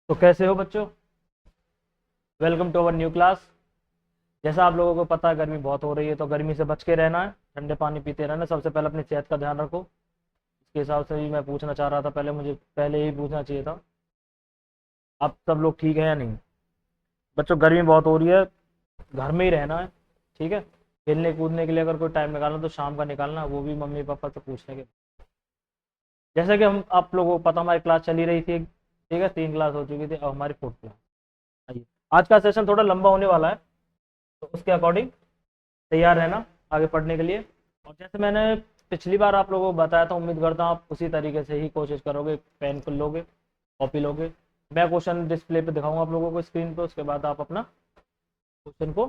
तो कैसे हो बच्चों। Welcome to our new class. जैसा आप लोगों को पता है गर्मी बहुत हो रही है, तो गर्मी से बच के रहना है, ठंडे पानी पीते रहना। सबसे पहले अपनी सेहत का ध्यान रखो। इसके हिसाब से भी मैं पूछना चाह रहा था, मुझे पहले ही पूछना चाहिए था। आप सब लोग ठीक है या नहीं? बच्चों गर्मी बहुत हो रही है, घर में ही रहना है। ठीक है। खेलने कूदने के लिए अगर कोई टाइम निकालना तो शाम का निकालना, वो भी मम्मी पापा से पूछने के। जैसे कि हम आप लोगों को पता, हमारी क्लास चली रही थी। ठीक है, 3 क्लास हो चुकी थी, अब हमारी 4th क्लास। आइए, आज का सेशन थोड़ा लंबा होने वाला है, तो उसके अकॉर्डिंग तैयार रहना आगे पढ़ने के लिए। और जैसे मैंने पिछली बार आप लोगों को बताया था, उम्मीद करता हूँ आप उसी तरीके से ही कोशिश करोगे। पेन को लोगे, कॉपी लोगे, मैं क्वेश्चन डिस्प्ले पे दिखाऊंगा आप लोगों को स्क्रीन पे, उसके बाद आप अपना क्वेश्चन को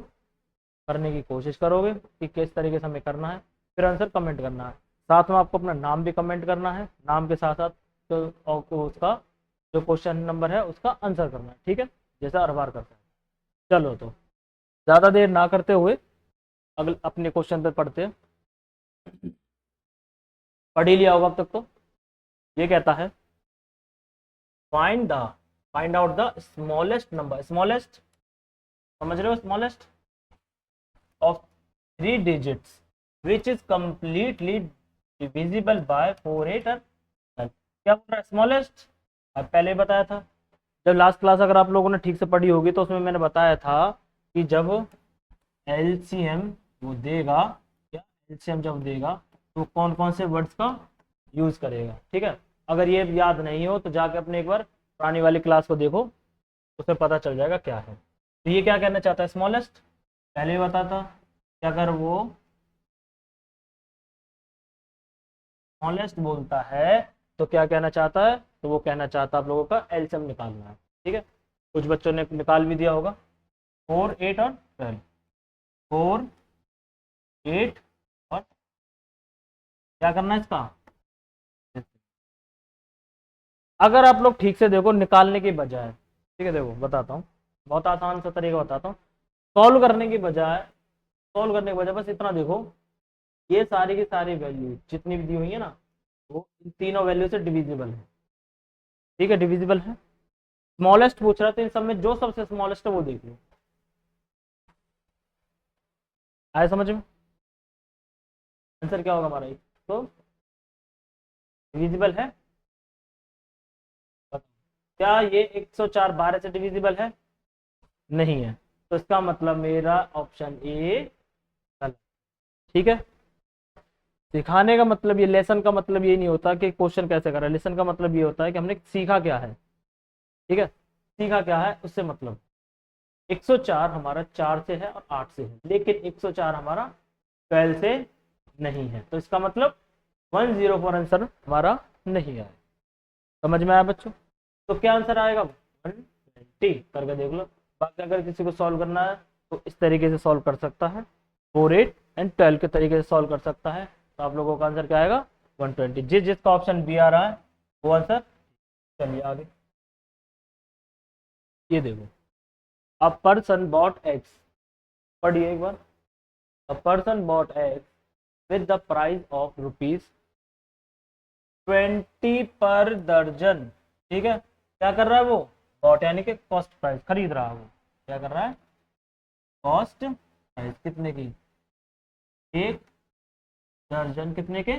करने की कोशिश करोगे कि किस तरीके से हमें करना है। फिर आंसर कमेंट करना है। साथ में आपको अपना नाम भी कमेंट करना है, नाम के साथ साथ तो उसका जो क्वेश्चन नंबर है उसका आंसर करना है। ठीक है, जैसा हर बार करते हैं। चलो, तो ज़्यादा देर ना करते हुए अगले अपने क्वेश्चन पे पढ़ते हैं। पढ़ ही लिया होगा अब तक तो। ये कहता है, find the find out the smallest number, smallest समझ रहे हो, smallest of 3 digits which is completely divisible by 4, 8 और 12। क्या बोल रहा है? स्मॉलेस्ट। अब पहले ही बताया था, जब लास्ट क्लास अगर आप लोगों ने ठीक से पढ़ी होगी तो उसमें मैंने बताया था कि जब एलसीएम वो देगा, क्या एलसीएम जब देगा तो कौन कौन से वर्ड्स का यूज करेगा। ठीक है, अगर ये याद नहीं हो तो जाके अपने एक बार पुरानी वाली क्लास को देखो, उसमें पता चल जाएगा क्या है। तो ये क्या कहना चाहता है? स्मॉलेस्ट पहले ही बताता कि अगर वो स्मॉलेस्ट बोलता है तो क्या कहना चाहता है, तो वो कहना चाहता है आप लोगों का एलसीएम निकालना है। ठीक है, कुछ बच्चों ने निकाल भी दिया होगा। 4, 8 और 12। 4, 8 और क्या करना है इसका? अगर आप लोग ठीक से देखो, निकालने की बजाय, ठीक है देखो बताता हूँ, बहुत आसान सा तरीका बताता हूँ। सॉल्व करने के बजाय बस इतना देखो, ये सारी की सारी वैल्यू जितनी भी दी हुई है ना, वो इन तीनों वैल्यू से डिविजिबल है। ठीक है, डिविजिबल है। स्मॉलेस्ट पूछ रहा था, इन सब में जो सबसे स्मॉलेस्ट है वो देख लो। आया समझ में? आंसर क्या होगा हमारा? तो डिविजिबल है। क्या ये 104 12 से डिविजिबल है? नहीं है। तो इसका मतलब मेरा ऑप्शन ए गलत। ठीक है, सिखाने का मतलब, ये लेसन का मतलब ये नहीं होता कि क्वेश्चन कैसे करा। लेसन का मतलब ये होता है कि हमने सीखा क्या है। ठीक है, सीखा क्या है उससे मतलब। 104 हमारा 4 से है और 8 से है, लेकिन 104 हमारा 12 से नहीं है, तो इसका मतलब 104 आंसर हमारा नहीं आया। समझ में आया बच्चों? तो क्या आंसर आएगा? 120 करके देख लो। बाकी अगर किसी को सॉल्व करना है तो इस तरीके से सॉल्व कर सकता है, 4, 8 एंड 12 के तरीके से सॉल्व कर सकता है। तो आप लोगों का आंसर क्या आएगा? 120। जिसका ऑप्शन बी आ रहा है वो आंसर। चलिए आगे, ये देखो, अ पर्सन बॉट एग्स, पढ़िए एक बार। A person bought eggs with the price of ₹20 पर दर्जन। ठीक है, क्या कर रहा है वो? बॉट यानी कि कॉस्ट प्राइस, खरीद रहा है वो। क्या कर रहा है? कॉस्ट प्राइस कितने की? एक दर्जन कितने के?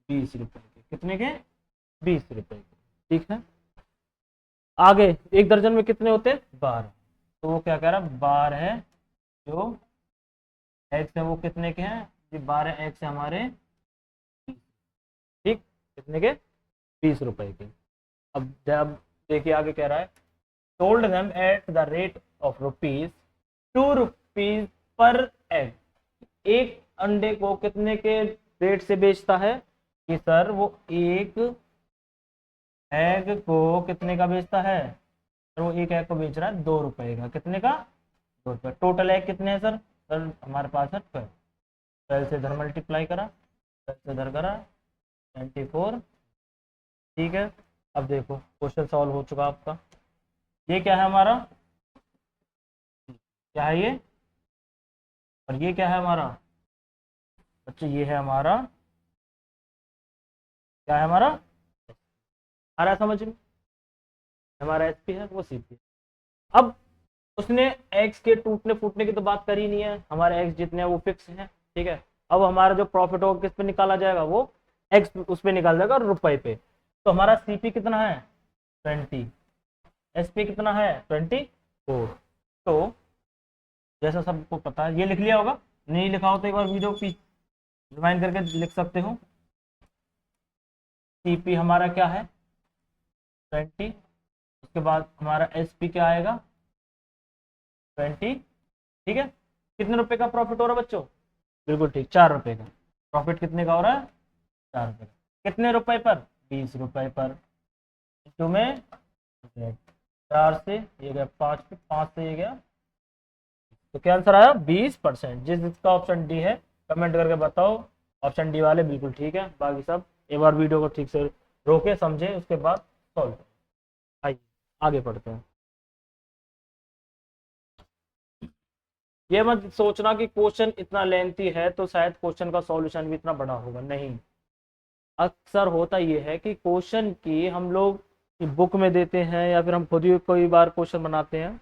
20 रुपए के। कितने के? 20 रुपए के। ठीक है, आगे एक दर्जन में कितने होते हैं? 12। तो वो क्या कह रहा है? 12 जो एग्स है वो कितने के हैं? ये 12 एग्स है हमारे। ठीक, कितने के? 20 रुपए के। अब जब देखिए आगे कह रहा है, told them at the rate of ₹2 पर एग। एक अंडे को कितने के रेट से बेचता है? कि सर वो एक एग को कितने का बेचता है? सर वो एक एग को बेच रहा है 2 रुपए का। कितने का? 2 रुपए। टोटल एग कितने हैं सर? सर हमारे पास है 12। 12 से इधर मल्टीप्लाई करा, 12 से इधर करा, 24। ठीक है, अब देखो क्वेश्चन सॉल्व हो चुका आपका। ये क्या है हमारा? क्या है ये? और ये क्या है हमारा? बच्चे ये है हमारा, क्या है हमारा? आ रहा है समझ में? हमारा एसपी है वो सीपी। अब उसने एक्स के टूटने फूटने की तो बात करी नहीं है, हमारे एक्स जितने हैं वो फिक्स है, ठीक है। अब हमारा जो प्रॉफिट होगा किस पे निकाला जाएगा, वो एक्स उस पे निकाल जाएगा रुपए पे। तो हमारा सीपी कितना है 20, एसपी कितना है 24। तो जैसा सबको पता है, ये लिख लिया होगा, नहीं लिखा हो तो एक बार वीडियो रिवाइंड करके लिख सकते हो। सीपी हमारा क्या है 20, उसके बाद हमारा एसपी क्या आएगा 20, ठीक है। कितने रुपए का प्रॉफिट हो रहा है बच्चों, बिल्कुल ठीक 4 रुपए का प्रॉफिट। कितने का हो रहा है 4 रुपए का। कितने रुपए पर 20 रुपए पर। इंटू में 4 से ये गया 5 पे, 5 से ये गया, तो क्या आंसर आया 20%। जिसका ऑप्शन डी है कमेंट करके बताओ। ऑप्शन डी वाले बिल्कुल ठीक है, बाकी सब एक बार वीडियो को ठीक से रोके समझे उसके बाद सॉल्व। आइए आगे पढ़ते हैं। ये मत सोचना कि क्वेश्चन इतना लेंथी है तो शायद क्वेश्चन का सॉल्यूशन भी इतना बड़ा होगा, नहीं। अक्सर होता ये है कि क्वेश्चन की हम लोग बुक में देते हैं या फिर हम खुद ही कोई बार क्वेश्चन बनाते हैं,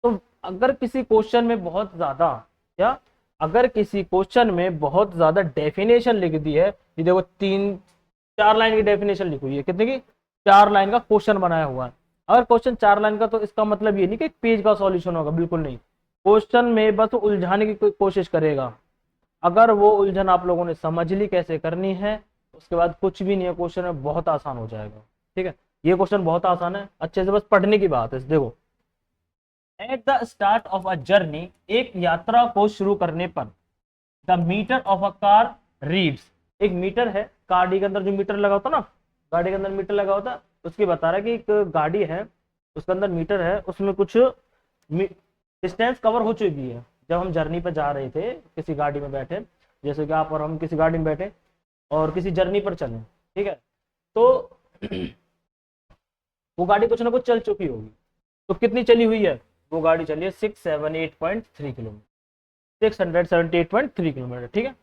तो अगर किसी क्वेश्चन में बहुत ज़्यादा या अगर किसी क्वेश्चन में बहुत ज़्यादा डेफिनेशन लिख दी है, ये देखो 3-4 लाइन की डेफिनेशन लिखी हुई है, कितने की 4 लाइन का क्वेश्चन बनाया हुआ है। अगर क्वेश्चन 4 लाइन का तो इसका मतलब ये नहीं कि एक पेज का सॉल्यूशन होगा, बिल्कुल नहीं। क्वेश्चन में बस उलझाने की कोशिश करेगा। अगर वो उलझन आप लोगों ने समझ ली कैसे करनी है, उसके बाद कुछ भी नहीं है, क्वेश्चन में बहुत आसान हो जाएगा, ठीक है। ये क्वेश्चन बहुत आसान है, अच्छे से बस पढ़ने की बात है। देखो, at the start of a journey, एक यात्रा को शुरू करने पर, the meter of a car reads, एक मीटर है, गाड़ी के अंदर जो मीटर लगा होता ना, गाड़ी के अंदर मीटर लगा होता है, उसकी बता रहा है कि एक गाड़ी है उसके अंदर मीटर है, उसमें कुछ डिस्टेंस कवर हो चुकी है। जब हम जर्नी पर जा रहे थे किसी गाड़ी में बैठे, जैसे कि आप और हम किसी गाड़ी में बैठे और किसी जर्नी पर चले, ठीक है, तो वो गाड़ी कुछ ना कुछ चल चुकी होगी। तो कितनी चली हुई है, वो गाड़ी चली है 678.3 किलोमीटर, 678.3 किलोमीटर, ठीक है।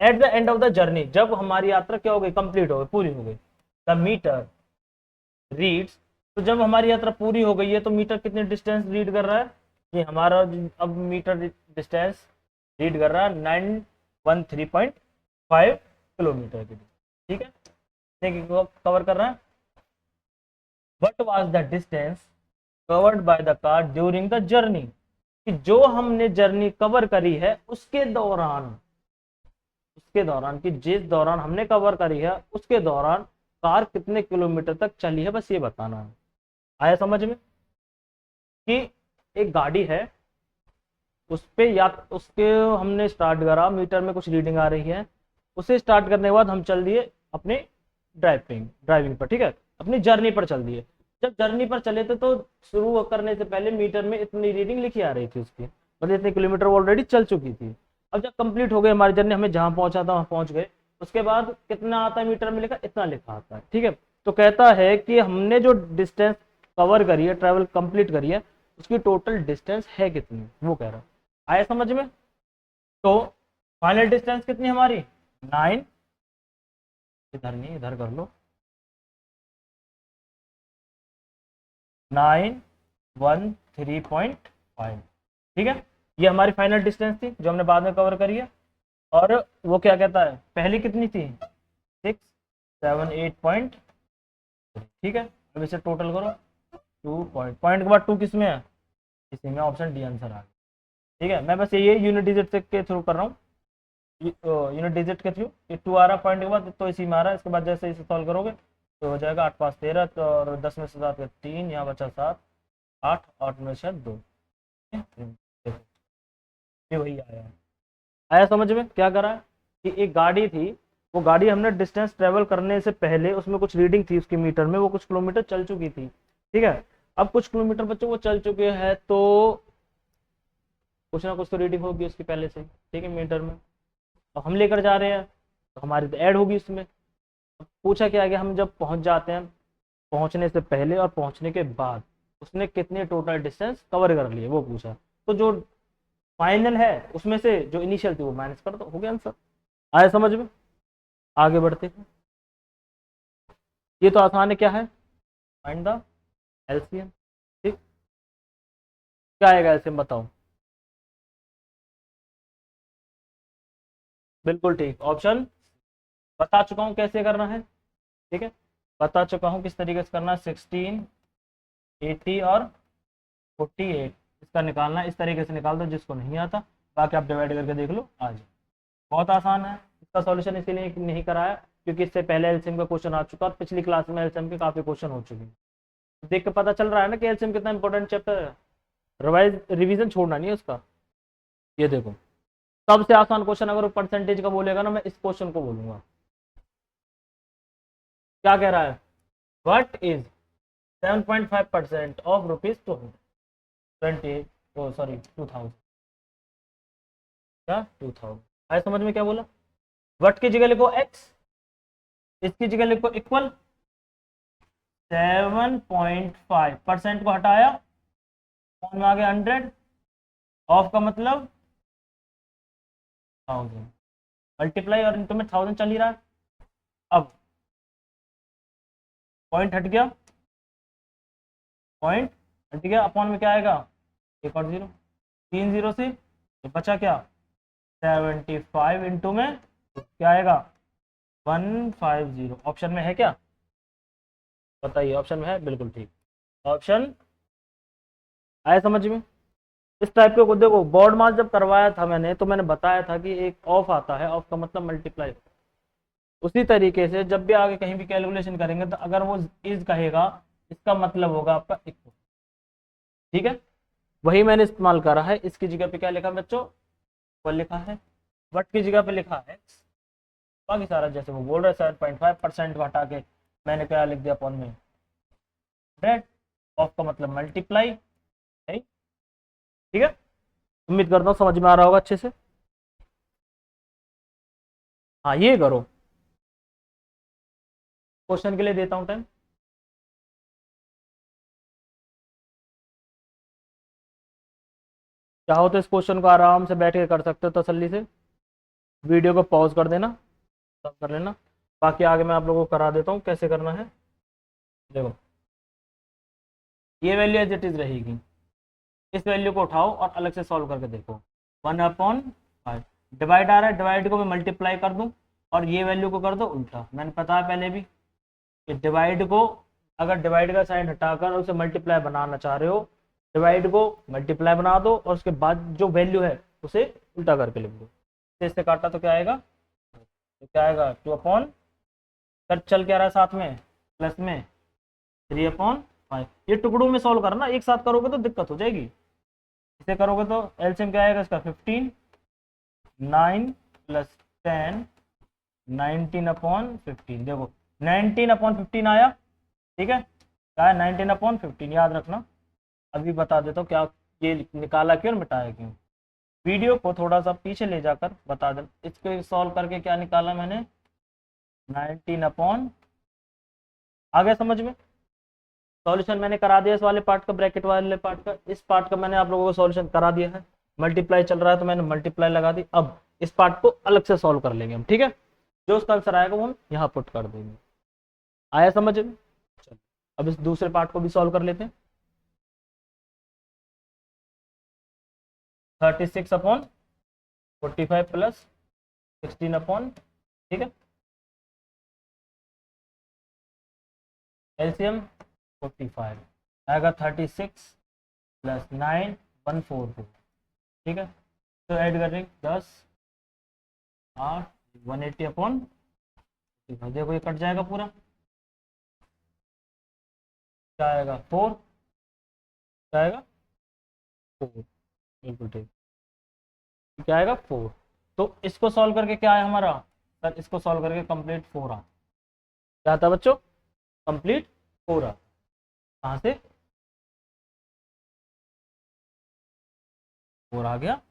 At the end of the journey, जब हमारी यात्रा क्या हो गई, कंप्लीट हो गई, पूरी हो गई, द मीटर रीड्स, तो जब हमारी यात्रा पूरी हो गई है तो मीटर कितने डिस्टेंस रीड कर रहा है, ये हमारा अब मीटर डिस्टेंस रीड कर रहा है 913.5 किलोमीटर के लिए, ठीक है, कवर कर रहा है। What was the distance covered by the car during the journey, कि जो हमने जर्नी कवर करी है उसके दौरान कि जिस दौरान हमने कवर करी है उसके दौरान कार कितने किलोमीटर तक चली है, बस ये बताना है। आया समझ में कि एक गाड़ी है उस पे या उसके हमने स्टार्ट करा, मीटर में कुछ रीडिंग आ रही है, उसे स्टार्ट करने के बाद हम चल दिए अपने ड्राइविंग पर, ठीक है, अपनी जर्नी पर चल दिए। जब जर्नी पर चले थे तो शुरू करने से पहले मीटर में इतनी रीडिंग लिखी आ रही थी उसकी, मतलब इतने किलोमीटर ऑलरेडी चल चुकी थी। अब जब कंप्लीट हो गई हमारी जर्नी, हमें जहां पहुंचा था वहां पहुंच गए, उसके बाद कितना आता है मीटर में लिखा, इतना लिखा आता है, ठीक है। तो कहता है कि हमने जो डिस्टेंस कवर करी है, ट्रैवल कंप्लीट करी है, उसकी टोटल डिस्टेंस है कितनी, वो कह रहा है। आया समझ में। तो फाइनल डिस्टेंस कितनी हमारी 9, इधर नहीं इधर कर लो, 913.5, ठीक है। ये हमारी फाइनल डिस्टेंस थी जो हमने बाद में कवर करी है। और वो क्या कहता है, पहली कितनी थी 678. ठीक है, अब इसे टोटल करो 2 के बाद 2 किस में है, इसी में, ऑप्शन डी आंसर आ गया, ठीक है। मैं बस ये यूनिट डिजिट के थ्रू कर रहा हूँ, यूनिट डिजिट के थ्रू, ये 2 आ रहा पॉइंट के बाद तो इसी में आ रहा है। इसके बाद जैसे इसे सॉल्व करोगे तो हो जाएगा 8 5 13, तो और 10 में से 7 का 3, यहाँ बचा 7, 8 8 में से 2, देखो ये वही आया है। आया समझ में क्या करा है कि एक गाड़ी थी, वो गाड़ी हमने डिस्टेंस ट्रेवल करने से पहले उसमें कुछ रीडिंग थी उसकी मीटर में, वो कुछ किलोमीटर चल चुकी थी, ठीक है। अब कुछ किलोमीटर बच्चों वो चल चुके हैं तो कुछ ना कुछ तो रीडिंग होगी उसकी पहले से, ठीक है, मीटर में। तो हम लेकर जा रहे हैं तो हमारी तो ऐड होगी उसमें। पूछा क्या गया, हम जब पहुंच जाते हैं, पहुंचने से पहले और पहुंचने के बाद उसने कितने टोटल डिस्टेंस कवर कर लिए वो पूछा। तो जो फाइनल है उसमें से जो इनिशियल थी वो माइनस कर दो, हो गया आंसर। आया समझ में। आगे बढ़ते हैं, ये तो आसान है, क्या है फाइंड द एलसीएम। ठीक, क्या आएगा एलसीएम बताओ। बिल्कुल ठीक, ऑप्शन बता चुका हूँ कैसे करना है। ठीक है, बता चुका हूँ किस तरीके से करना है। 16, 80 और 48 इसका निकालना है। इस तरीके से निकाल दो जिसको नहीं आता, बाकी आप डिवाइड करके देख लो आ जाए। बहुत आसान है। इसका सॉल्यूशन इसीलिए नहीं कराया क्योंकि इससे पहले एलसीएम का क्वेश्चन आ चुका और पिछली क्लास में एलसीएम के काफी क्वेश्चन हो चुके हैं। देख के पता चल रहा है ना कि एलसीएम कितना इंपॉर्टेंट चैप्टर है। रिवीजन छोड़ना नहीं है उसका। ये देखो, सबसे आसान क्वेश्चन अगर परसेंटेज का बोलेगा ना, मैं इस क्वेश्चन को बोलूंगा। क्या कह रहा है, what is 7.5% of rupees 220, oh sorry 2000, क्या 2000 आए समझ में क्या बोला। व्हाट की जगह लिखो x, इसकी जगह लिखो इक्वल 7.5% को हटाया, कौन में आ गया 100, ऑफ का मतलब 1000, मल्टीप्लाई और इनटू में 1000 चल ही रहा है। अब पॉइंट हट गया, पॉइंट हट गया, अपॉन में क्या आएगा, एक और जीरो, 3 जीरो से तो बचा क्या 75 इंटू में क्या आएगा 150। ऑप्शन में है क्या बताइए, ऑप्शन में है, बिल्कुल ठीक, ऑप्शन आया समझ में। इस टाइप के को देखो, बोर्ड मार्क्स जब करवाया था मैंने तो मैंने बताया था कि एक ऑफ आता है, ऑफ का मतलब मल्टीप्लाई। उसी तरीके से जब भी आगे कहीं भी कैलकुलेशन करेंगे तो अगर वो इज कहेगा इसका मतलब होगा आपका इक्वल। ठीक है, वही मैंने इस्तेमाल करा है। इसकी जगह पे क्या लिखा बच्चों, वो लिखा है, बट की जगह पे लिखा है x। बाकी सारा जैसे वो बोल रहे 7.5% को हटा के मैंने क्या लिख दिया अपॉन में 100, ऑफ का मतलब मल्टीप्लाई। ठीक है, उम्मीद करता हूँ समझ में आ रहा होगा अच्छे से। हाँ ये करो, क्वेश्चन के लिए देता हूँ टाइम। चाहो तो इस क्वेश्चन को आराम से बैठ के कर सकते हो तसल्ली से, वीडियो को पॉज कर देना, सब कर लेना। बाकी आगे मैं आप लोगों को करा देता हूँ कैसे करना है। देखो, ये वैल्यू एज इट इज रहेगी, इस वैल्यू को उठाओ और अलग से सॉल्व करके देखो। 1/5 डिवाइड आ रहा है, डिवाइड को मैं मल्टीप्लाई कर दूं और ये वैल्यू को कर दो उल्टा। मैंने बताया पहले भी कि डिवाइड को, अगर डिवाइड का साइन हटाकर उसे मल्टीप्लाई बनाना चाह रहे हो, डिवाइड को मल्टीप्लाई बना दो और उसके बाद जो वैल्यू है उसे उल्टा करके लिख दो। इससे काटा तो क्या आएगा, तो क्या आएगा 2/, कर चल क्या रहा है साथ में प्लस में 3/5। ये टुकड़ों में सॉल्व करना, एक साथ करोगे तो दिक्कत हो जाएगी। इसे करोगे तो एलसीएम क्या आएगा इसका 15, 9 प्लस 10, 19/15। देखो 19/15 आया। ठीक है, क्या है 19/15, याद रखना। अभी बता देता हूँ क्या ये निकाला क्यों और मिटाया क्यों। वीडियो को थोड़ा सा पीछे ले जाकर बता दे, इसको सॉल्व करके क्या निकाला मैंने 19 आ गया समझ में। सॉल्यूशन मैंने करा दिया इस वाले पार्ट का, ब्रैकेट वाले पार्ट का। इस पार्ट का मैंने आप लोगों को सॉल्यूशन करा दिया है। मल्टीप्लाई चल रहा है तो मैंने मल्टीप्लाई लगा दी। अब इस पार्ट को अलग से सॉल्व कर लेंगे हम। ठीक है, जो उसका आंसर आएगा वो हम यहाँ पुट कर देंगे। आया समझ में, चलो अब इस दूसरे पार्ट को भी सॉल्व कर लेते हैं। 36/45 प्लस 16 ठीक है, एलसीएम 45 आएगा 36 प्लस 9 144। ठीक है, तो ऐड कर देंगे 10 8 180/, देखो ये कट जाएगा पूरा, क्या आएगा 4, क्या आएगा 4, बिल्कुल ठीक, क्या आएगा 4। तो इसको सॉल्व करके क्या है हमारा सर, इसको सॉल्व करके कंप्लीट 4 आ, क्या था बच्चों कंप्लीट 4 आ। कहाँ से 4 आ गया,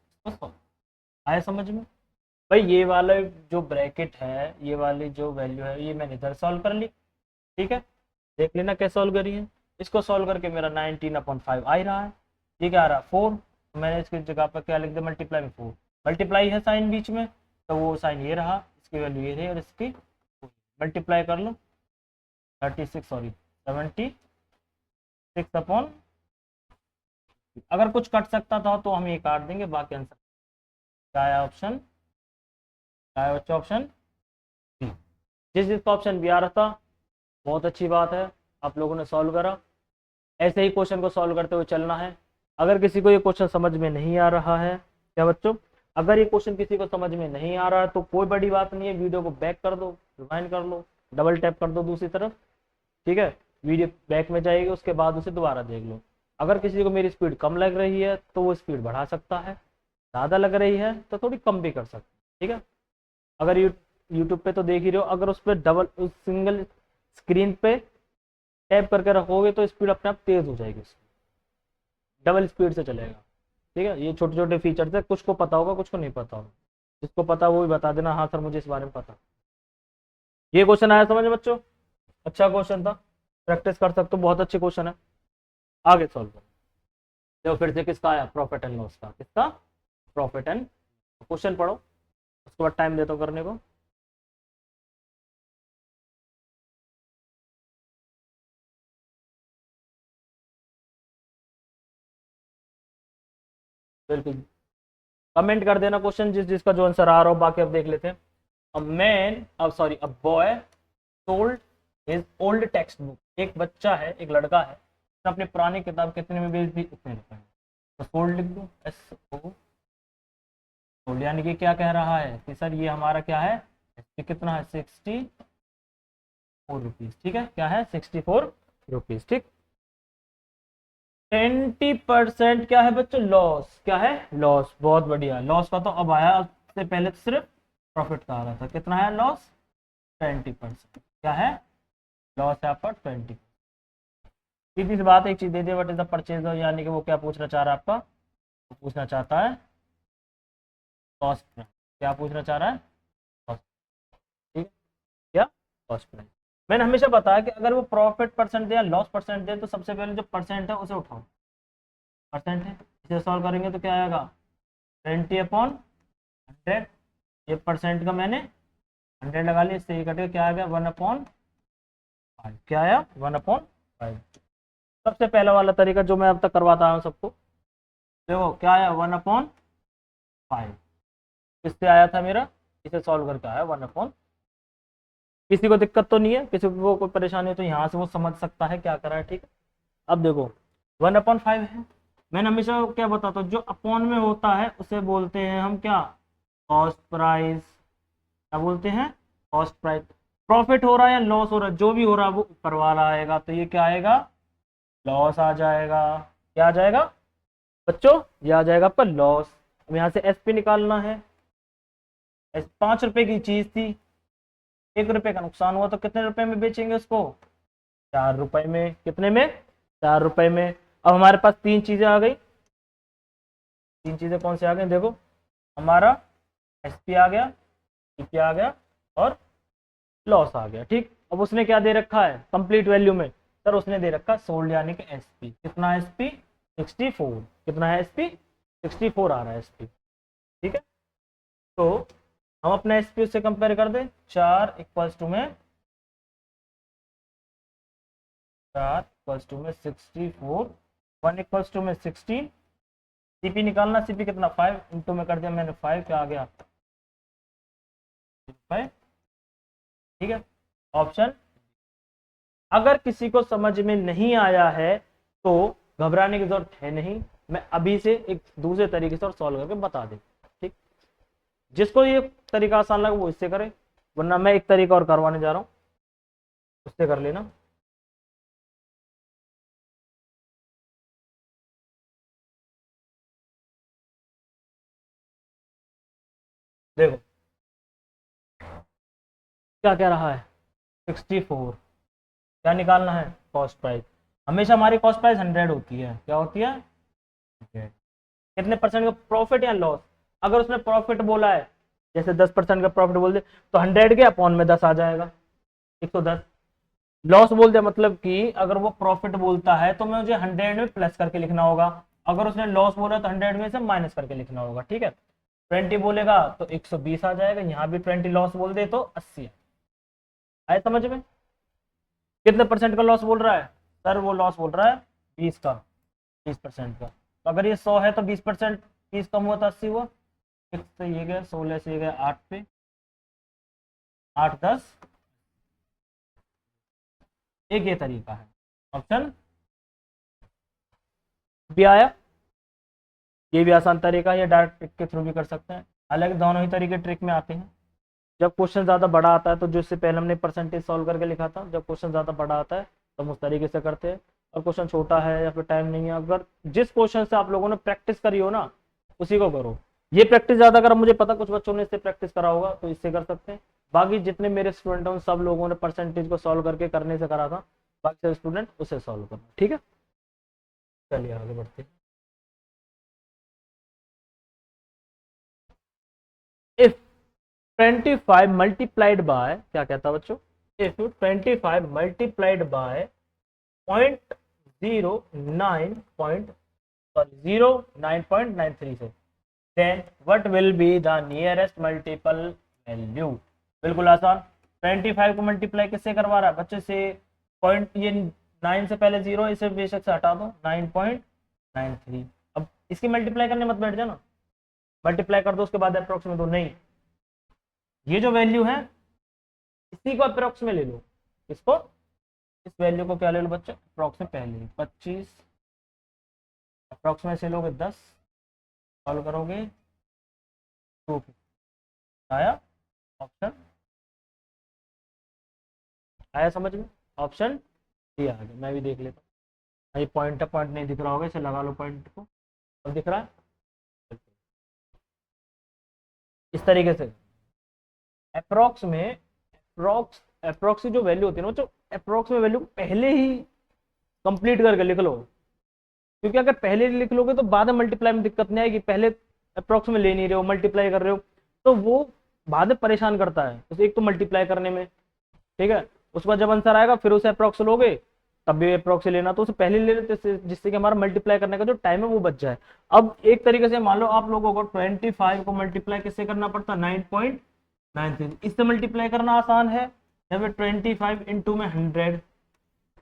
आया समझ में। भाई ये वाला जो ब्रैकेट है, ये वाली जो वैल्यू है, ये मैंने इधर सॉल्व कर ली। ठीक है, देख लेना कैसे सॉल्व करी है। इसको सॉल्व करके मेरा 19/5 आ ही रहा है। ये क्या आ रहा है 4, मैंने इसकी जगह पर क्या लिख दिया मल्टीप्लाई में 4, मल्टीप्लाई है साइन बीच में तो वो साइन ये रहा, इसकी वैल्यू ये रही और इसकी मल्टीप्लाई कर लो 36 सॉरी 75 6/, अगर कुछ कट सकता था तो हम ये काट देंगे, बाकी आंसर क्या है ऑप्शन, क्या है बच्चा ऑप्शन बी। जिसका ऑप्शन बी आ रहा था बहुत अच्छी बात है, आप लोगों ने सॉल्व करा। ऐसे ही क्वेश्चन को सॉल्व करते हुए चलना है। अगर किसी को ये क्वेश्चन समझ में नहीं आ रहा है, क्या बच्चों, अगर ये क्वेश्चन किसी को समझ में नहीं आ रहा है तो कोई बड़ी बात नहीं है, वीडियो को बैक कर दो, रिवाइंड कर लो, डबल टैप कर दो दूसरी तरफ, ठीक है, वीडियो बैक में जाएगी, उसके बाद उसे दोबारा देख लो। अगर किसी को मेरी स्पीड कम लग रही है तो वो स्पीड बढ़ा सकता है, ज़्यादा लग रही है तो थोड़ी कम भी कर सकता है, ठीक है। अगर यूट्यूब पे तो देख ही रहे हो, अगर उस पर डबल उस सिंगल स्क्रीन पे टैप करके रखोगे तो स्पीड अपने आप तेज हो जाएगी, डबल स्पीड से चलेगा, ठीक है। ये छोटे छोटे फीचर्स है, कुछ को पता होगा कुछ को नहीं पता होगा, जिसको पता वो भी बता देना, हाँ सर मुझे इस बारे में पता। ये क्वेश्चन आया समझ में बच्चों, अच्छा क्वेश्चन था, प्रैक्टिस कर सकते हो, बहुत अच्छे क्वेश्चन है। आगे सॉल्व करो। देखो फिर से किसका आया, प्रॉफिट एंड लॉस का, किसका, प्रॉफिट एंड, क्वेश्चन पढ़ो उसके बाद टाइम देता हूँ करने को। बिल्कुल कमेंट कर देना क्वेश्चन जिसका जो आंसर आ रहा हो, बाकी अब देख लेते हैं। अ मैन, अब sorry, a boy sold his old text book, एक बच्चा है, एक लड़का है, उसने अपनी पुरानी किताब कितने में बेच दी, इतने रुपए में। तो सोल्ड लिख दूं, SO, सोल्ड, यानी कि क्या कह रहा है कि सर ये हमारा क्या है, ये कितना है, 64 रुपीज, ठीक है, क्या है 64 रुपीज, ठीक। 20% क्या है बच्चों, लॉस, क्या है लॉस, बहुत बढ़िया, लॉस का तो अब आया, उससे पहले तो सिर्फ प्रॉफिट का आ रहा था, कितना है लॉस, 20%, क्या है लॉस है आपका 20। सीधी सी बात, एक चीज दे दे, व्हाट इज द परचेज, यानी कि वो क्या पूछना चाह रहा है आपका, वो पूछना चाहता है कॉस्ट प्राइस, क्या पूछना चाह रहा है कॉस्ट, ठीक है, क्या कॉस्ट प्राइस। मैंने हमेशा बताया कि अगर वो प्रॉफिट परसेंट दे या लॉस परसेंट दे तो सबसे पहले जो परसेंट है उसे उठाओ, परसेंट है, इसे सॉल्व करेंगे तो क्या आएगा, 20/100, ये परसेंट का मैंने 100 लगा लिया, इससे ये कटेगा, क्या आ गया 1/5, क्या आया 1/5। सबसे पहला वाला तरीका जो मैं अब तक करवाता हूँ सबको, देखो क्या आया 1/5, किससे आया था मेरा, इसे सॉल्व करके आया 1/5। किसी को दिक्कत तो नहीं है, किसी को कोई परेशानी है तो यहाँ से वो समझ सकता है क्या करा है, ठीक है। अब देखो 1/5 है, मैंने हमेशा क्या बताता हूँ, जो अपॉन में होता है उसे बोलते हैं हम क्या, कॉस्ट प्राइस, क्या बोलते हैं, कॉस्ट प्राइस। प्रॉफिट हो रहा है या लॉस हो रहा है, जो भी हो रहा है वो ऊपर वाला आएगा, तो ये क्या आएगा, लॉस आ जाएगा, क्या आ जाएगा बच्चों, ये आ जाएगा आपका लॉस। अब यहाँ से SP निकालना है, 5 रुपए की चीज थी, 1 रुपए का नुकसान हुआ, तो कितने रुपए में बेचेंगे उसको, 4 रुपए में, कितने में, 4 रुपए में। अब हमारे पास तीन चीजें आ गई, तीन चीजें कौन से आ गई, देखो हमारा SP आ गया, TP आ गया और लॉस आ गया, ठीक। अब उसने क्या दे रखा है कंप्लीट वैल्यू में, सर उसने दे रखा सोल्ड यानी कि SP, कितना SP 64, कितना है SP 64 आ रहा है SP, ठीक है। तो हम अपना SP से कंपेयर कर दें, 4 इक्वल्स टू में 64, 1 इक्वल्स टू में 16, CP निकालना, CP कितना 5, इंटू में कर दिया मैंने 5, क्या आ गया 5, ठीक है। ऑप्शन, अगर किसी को समझ में नहीं आया है तो घबराने की जरूरत है नहीं, मैं अभी से एक दूसरे तरीके से और सॉल्व करके बता दे, ठीक। जिसको ये तरीका आसान लगा वो इससे करे, वरना मैं एक तरीका और करवाने जा रहा हूं, उससे कर लेना। देखो क्या कह रहा है 64, क्या निकालना है कॉस्ट प्राइस, हमेशा हमारी कॉस्ट प्राइस 100 होती है, क्या होती है 100। कितने परसेंट का प्रॉफिट या लॉस, अगर उसने प्रॉफिट बोला है, जैसे 10% का प्रॉफिट बोल दे तो 100 के अपॉन में 10 आ जाएगा, 110। लॉस बोल दे मतलब कि अगर वो प्रॉफिट बोलता है तो मुझे 100 में प्लस करके लिखना होगा, अगर उसने लॉस बोला तो 100 में से माइनस करके लिखना होगा, ठीक है। 20 बोलेगा तो 120 आ जाएगा, यहाँ भी 20 लॉस बोल दे तो 80 आए समझ में। कितने परसेंट का लॉस बोल रहा है, सर वो लॉस बोल रहा है 20 का, 20% का। तो अगर ये 100 है तो 20% 20 कम हुआ तो 80 हुआ। 6 से ये गया, 16 से ये गया 8 पे, 8 10। एक ये तरीका है, ऑप्शन भी आया। ये भी आसान तरीका है, ये डायरेक्ट ट्रिक के थ्रू भी कर सकते हैं। हालांकि दोनों ही तरीके ट्रिक में आते हैं। जब क्वेश्चन ज़्यादा बड़ा आता है तो जो इससे पहले हमने परसेंटेज सॉल्व करके लिखा था, जब क्वेश्चन ज़्यादा बड़ा आता है तो हम उस तरीके से करते हैं। और क्वेश्चन छोटा है या फिर टाइम नहीं है, अगर जिस क्वेश्चन से आप लोगों ने प्रैक्टिस करी हो ना उसी को करो। ये प्रैक्टिस ज़्यादा करा, मुझे पता कुछ बच्चों ने इससे प्रैक्टिस करा होगा तो इससे कर सकते हैं। बाकी जितने मेरे स्टूडेंट हैं उन सब लोगों ने परसेंटेज को सॉल्व करके करने से करा था, बाकी सब स्टूडेंट उसे सॉल्व करना। ठीक है, चलिए आगे बढ़ते हैं। इफ 25 मल्टीप्लाइड बाय, क्या कहता है बच्चों, if 25 multiplied by 0.09 point, sorry 0.993 से, then what will be the nearest multiple value. बिल्कुल आसान। 25 को मल्टीप्लाई किससे करवा रहा है बच्चे से, पॉइंट, ये 9 से पहले 0, इसे बेशक से हटा दो, 9.93। अब इसकी मल्टीप्लाई करने मत बैठ जाना, मल्टीप्लाई कर दो उसके बाद अप्रोक्स में दो, नहीं, ये जो वैल्यू है इसी को अप्रोक्स में ले लो। इसको, इस वैल्यू को क्या ले लो बच्चे, अप्रोक्स में पहले 25, अप्रोक्स में से लोगे 10, सॉल्व करोगे 250 आया। ऑप्शन आया समझ में, ऑप्शन डी आ गया। मैं भी देख लेता हूँ, ये पॉइंट है, पॉइंट नहीं दिख रहा होगा, इसे लगा लो पॉइंट को। अब दिख रहा है, इस तरीके से अप्रोक्स में, अप्रोक्स की जो वैल्यू होती है ना बच्चों, अप्रोक्स में वैल्यू पहले ही कंप्लीट करके लिख लो, क्योंकि अगर पहले लिख लोगे तो बाद में मल्टीप्लाई में दिक्कत नहीं आएगी। पहले अप्रोक्स में ले नहीं रहे हो, मल्टीप्लाई कर रहे हो, तो वो बाद में परेशान करता है, उसे एक तो मल्टीप्लाई करने में, ठीक है, उसके बाद जब आंसर आएगा फिर उसे अप्रोक्स लोगे, तब भी अप्रोक्स लेना, तो उसे पहले ले लेते जिससे कि हमारा मल्टीप्लाई करने का जो टाइम है वो बच जाए। अब एक तरीके से मान लो आप लोगों को 25 को मल्टीप्लाई किससे करना पड़ता, 9.93, इससे मल्टीप्लाई करना आसान है, या फिर 25 इंटू में 100,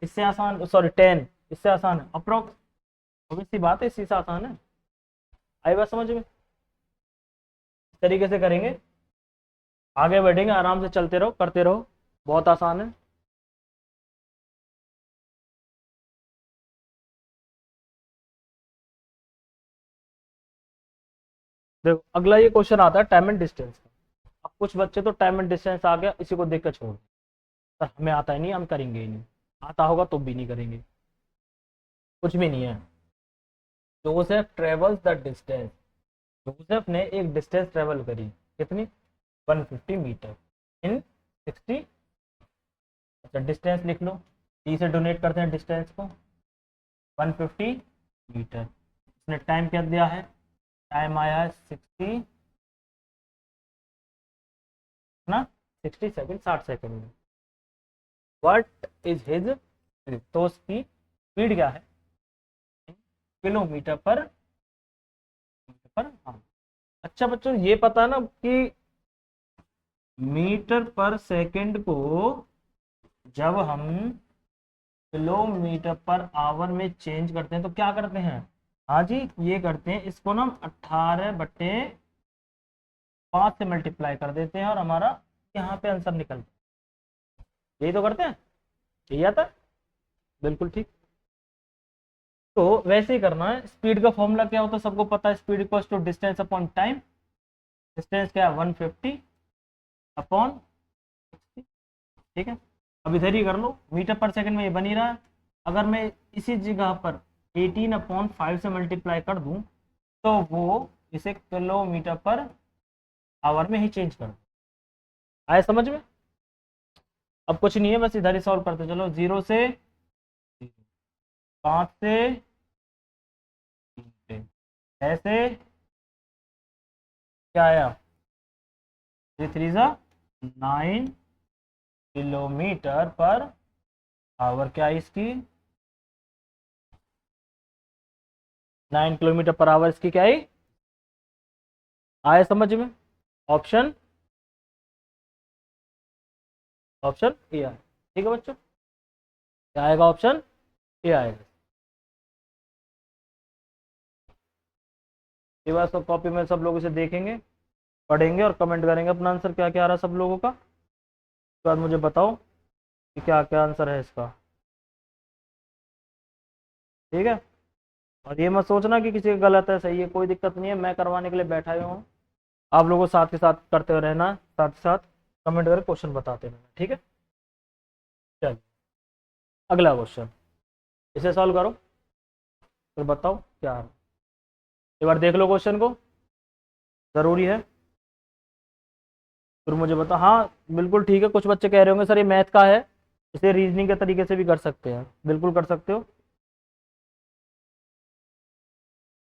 इससे आसान, सॉरी 10, इससे आसान है अप्रोक्स, obvious सी बात है, इसी से आसान है। आई बात समझ में, इस तरीके से करेंगे, आगे बढ़ेंगे, आराम से चलते रहो, करते रहो, बहुत आसान है। देखो अगला ये क्वेश्चन आता है टाइम एंड डिस्टेंस का। अब कुछ बच्चे तो टाइम एंड डिस्टेंस आ गया इसी को देख कर छोड़, सर हमें आता ही नहीं, हम करेंगे ही नहीं, आता होगा तो भी नहीं करेंगे, कुछ भी नहीं है। Joseph travels the distance, Joseph ने एक डिस्टेंस ट्रेवल करी, कितनी, 150 मीटर इन 60, अच्छा डिस्टेंस लिख लो, टी से डोनेट करते हैं डिस्टेंस को, 150 मीटर। इसने टाइम क्या दिया है, टाइम आया है 60 ना, 60 सेकंड, 60 सेकंड में। व्हाट इज हिज, तो उसकी स्पीड क्या है, किलोमीटर पर हाँ। अच्छा बच्चों ये पता ना कि मीटर पर सेकंड को जब हम किलोमीटर पर आवर में चेंज करते हैं तो क्या करते हैं, हाँ जी ये करते हैं, इसको ना 18/5 से मल्टीप्लाई कर देते हैं और हमारा यहाँ पे आंसर निकलता है, यही तो करते हैं, यही आता है, बिल्कुल ठीक। तो वैसे ही करना है। स्पीड का फॉर्मूला क्या होता है सबको पता है, speed equals to distance upon time, distance क्या है 150 अपॉन 60, ठीक है। अब इधर ही कर लो, मीटर पर सेकंड में ये बन ही रहा है, अगर मैं इसी जगह पर 18/5 से मल्टीप्लाई कर दूं तो वो इसे किलोमीटर पर आवर में ही चेंज कर, आए समझ में। अब कुछ नहीं है, बस इधर ही सॉल्व करते चलो, 0 से 5 से 3 से, ऐसे क्या आया, 3 3 9 किलोमीटर पर आवर, क्या है इसकी 9 किलोमीटर पर आवर, इसकी क्या है, आया समझ में, ऑप्शन, ऑप्शन ए आया, ठीक है बच्चों, क्या आएगा, ऑप्शन ए आएगा। ये बात सब कॉपी में सब लोग इसे देखेंगे, पढ़ेंगे और कमेंट करेंगे अपना आंसर क्या क्या आ रहा है सब लोगों का। उसके बाद मुझे बताओ कि क्या क्या आंसर है इसका। ठीक है, और ये मत सोचना कि किसी का गलत है सही है, कोई दिक्कत नहीं है, मैं करवाने के लिए बैठा ही हूँ। आप लोगों को साथ के साथ करते हुए रहना, साथ के साथ कमेंट करके क्वेश्चन बताते रहना। ठीक है, चल अगला क्वेश्चन, इसे सॉल्व करो फिर बताओ क्या है। एक बार देख लो क्वेश्चन को, ज़रूरी है, फिर मुझे बताओ। हाँ बिल्कुल ठीक है, कुछ बच्चे कह रहे होंगे सर ये मैथ का है, इसे रीजनिंग के तरीके से भी कर सकते हैं, बिल्कुल कर सकते हो।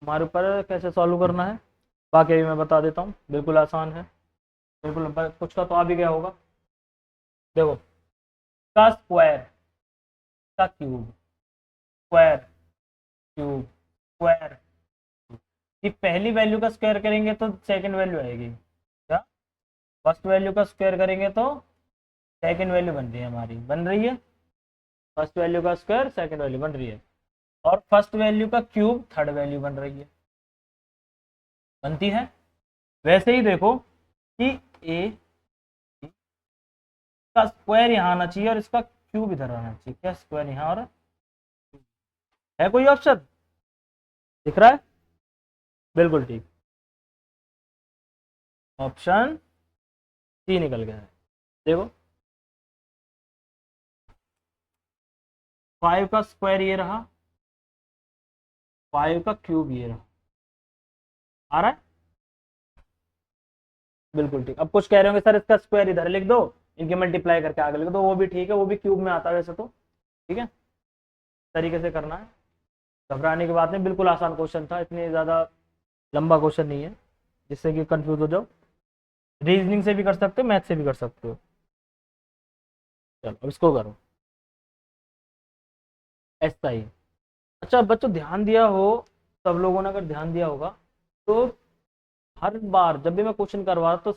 हमारे ऊपर है कैसे सॉल्व करना है, बाकी अभी मैं बता देता हूँ, बिल्कुल आसान है, बिल्कुल कुछ का तो आ भी गया होगा। देखो, का स्क्वायर, का क्यूब, स्क्वायर, क्यूब, स्क्वायर, ये पहली वैल्यू का स्क्वायर करेंगे तो सेकंड वैल्यू आएगी क्या, फर्स्ट वैल्यू का स्क्वायर करेंगे तो सेकंड वैल्यू बन रही है हमारी, बन रही है, फर्स्ट वैल्यू का स्क्वायर सेकंड वैल्यू बन रही है, और फर्स्ट वैल्यू का क्यूब थर्ड वैल्यू बन रही है, बनती है। वैसे ही देखो कि ए का स्क्वायर यहाँ आना चाहिए और इसका क्यूब इधर आना चाहिए, क्या स्क्वायर यहाँ, और है कोई ऑप्शन दिख रहा है, बिल्कुल ठीक, ऑप्शन सी निकल गया है। देखो 5 का स्क्वायर ये रहा, 5 का क्यूब ये रहा, आ रहा है, बिल्कुल ठीक। अब कुछ कह रहे होंगे सर इसका स्क्वायर इधर लिख दो, इनके मल्टीप्लाई करके आगे लिख दो, वो भी ठीक है, वो भी क्यूब में आता है वैसे तो। ठीक है, तरीके से करना है, घबराने की बात नहीं, बिल्कुल आसान क्वेश्चन था, इतनी ज़्यादा लंबा क्वेश्चन नहीं है जिससे कि कंफ्यूज हो जाओ, रीजनिंग से भी कर सकते हो, मैथ से भी कर सकते हो। चलो अब इसको करो, ऐसा ही। अच्छा बच्चों ध्यान दिया हो, सब लोगों ने अगर ध्यान दिया होगा तो हर बार जब भी मैं क्वेश्चन करवा तो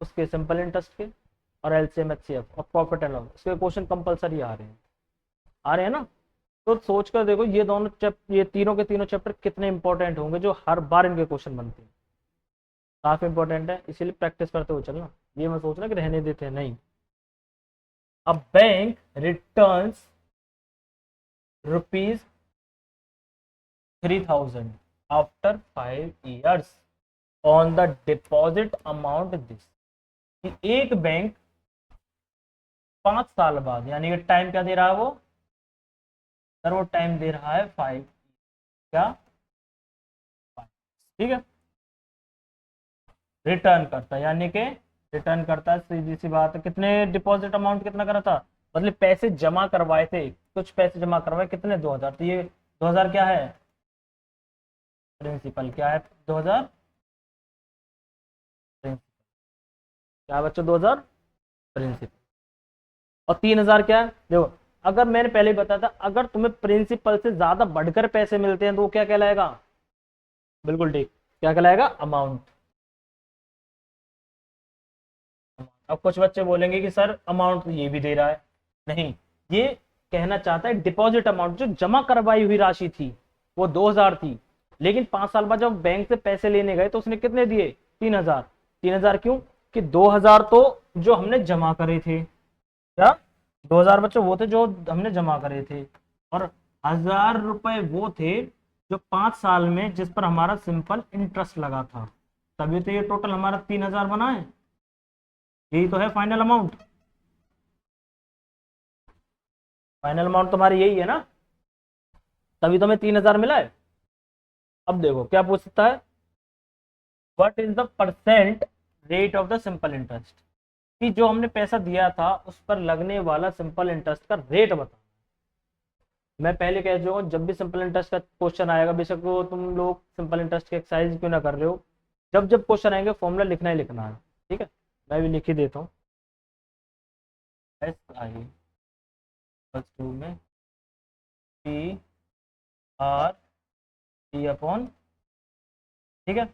उसके सिंपल इंटरेस्ट के और एलसीएम एचसीएफ और प्रॉफिट एंड लॉस इसके क्वेश्चन कंपलसरी आ रहे हैं, आ रहे हैं ना। तो सोच कर देखो ये दोनों ये तीनों के तीनों चैप्टर कितने इंपॉर्टेंट होंगे जो हर बार इनके क्वेश्चन बनते हैं, काफी इंपॉर्टेंट है, इसीलिए प्रैक्टिस करते हुए चलना, ये मैं सोच रहा कि रहने देते हैं नहीं। अब bank returns rupees 3000 after 5 years on the deposit amount this, कि एक बैंक 5 साल बाद, यानी कि टाइम क्या दे रहा है वो, सर वो टाइम दे रहा है 5, क्या 5, ठीक है, रिटर्न करता है, यानी कि रिटर्न करता है, सीधी सी बात है। कितने डिपॉजिट अमाउंट कितना करा था, मतलब पैसे जमा करवाए थे, कुछ पैसे जमा करवाए कितने, 2000, तो ये 2000 क्या है, प्रिंसिपल क्या है, 2000 क्या है बच्चों, 2000 प्रिंसिपल, और 3000 क्या है। देखो अगर मैंने पहले ही बताया था, अगर तुम्हें प्रिंसिपल से ज्यादा बढ़कर पैसे मिलते हैं तो वो क्या कहलाएगा, बिल्कुल ठीक, क्या कहलाएगा, अमाउंट। अब कुछ बच्चे बोलेंगे कि सर अमाउंट तो ये भी दे रहा है, नहीं, ये कहना चाहता है डिपॉजिट अमाउंट, जो जमा करवाई हुई राशि थी वो 2000 थी, लेकिन 5 साल बाद जब बैंक से पैसे लेने गए तो उसने कितने दिए, 3000। 3000 क्यों, कि 2000 तो जो हमने जमा करे थे, क्या 2000 बच्चे वो थे जो हमने जमा करे थे, और 1000 रुपए वो थे जो 5 साल में जिस पर हमारा सिंपल इंटरेस्ट लगा था, तभी तो ये टोटल हमारा 3000 बना है, यही तो है फाइनल अमाउंट, फाइनल अमाउंट तुम्हारी यही है ना, तभी तो हमें 3000 मिला है। अब देखो क्या पूछ सकता है, what is the percent rate of the simple interest, कि जो हमने पैसा दिया था उस पर लगने वाला सिंपल इंटरेस्ट का रेट बता। मैं पहले कह चुका हूँ, जब भी सिंपल इंटरेस्ट का क्वेश्चन आएगा, बेशक वो तुम लोग सिंपल इंटरेस्ट की एक्सरसाइज क्यों ना कर रहे हो, जब जब क्वेश्चन आएंगे फॉर्मूला लिखना ही लिखना है, ठीक है, मैं भी लिख ही देता हूँ, एस आई प्लस 2 में पी आर टी अपॉन, ठीक है,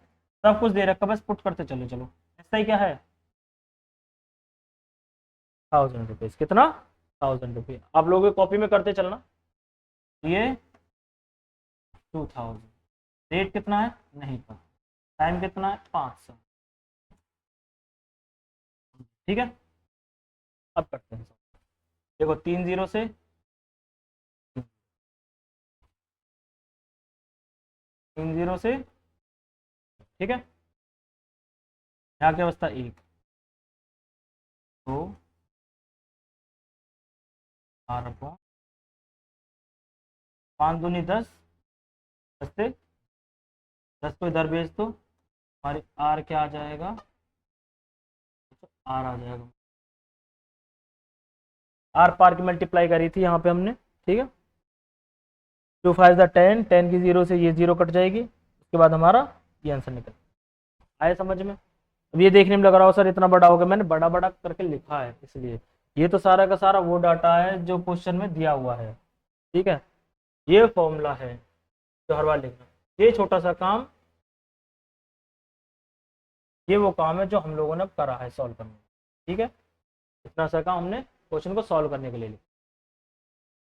सब कुछ दे रखा, बस पुट करते चलो, चलो ऐसा ही क्या है, 1000 रुपीज, कितना, 1000 रुपीज, आप लोगों की कॉपी में करते चलना, ये 2000, रेट कितना है नहीं पता, टाइम कितना है 500। ठीक है, अब करते हैं। देखो 3 0 से, तीन जीरो से, ठीक है, यहाँ की अवस्था 1 2 आर अपॉन 5 दूनी 10, 10 से 10 को इधर भेज दो, हमारी आर क्या आ जाएगा, आर आ जाएगा, आर पार की मल्टीप्लाई करी थी यहाँ पे हमने, ठीक है। 2 5 10, 10 की 0 से ये 0 कट जाएगी, उसके बाद हमारा ये आंसर निकल आया समझ में। अब ये देखने में लग रहा हो सर इतना बड़ा हो गया, मैंने बड़ा बड़ा करके लिखा है इसलिए। ये तो सारा का सारा वो डाटा है जो क्वेश्चन में दिया हुआ है, ठीक है। ये फॉर्मूला है जो हर बार लिखना, ये छोटा सा काम, ये वो काम है जो हम लोगों ने करा है सॉल्व करने, ठीक है। इतना सा काम हमने क्वेश्चन को सॉल्व करने के लिए लिखा।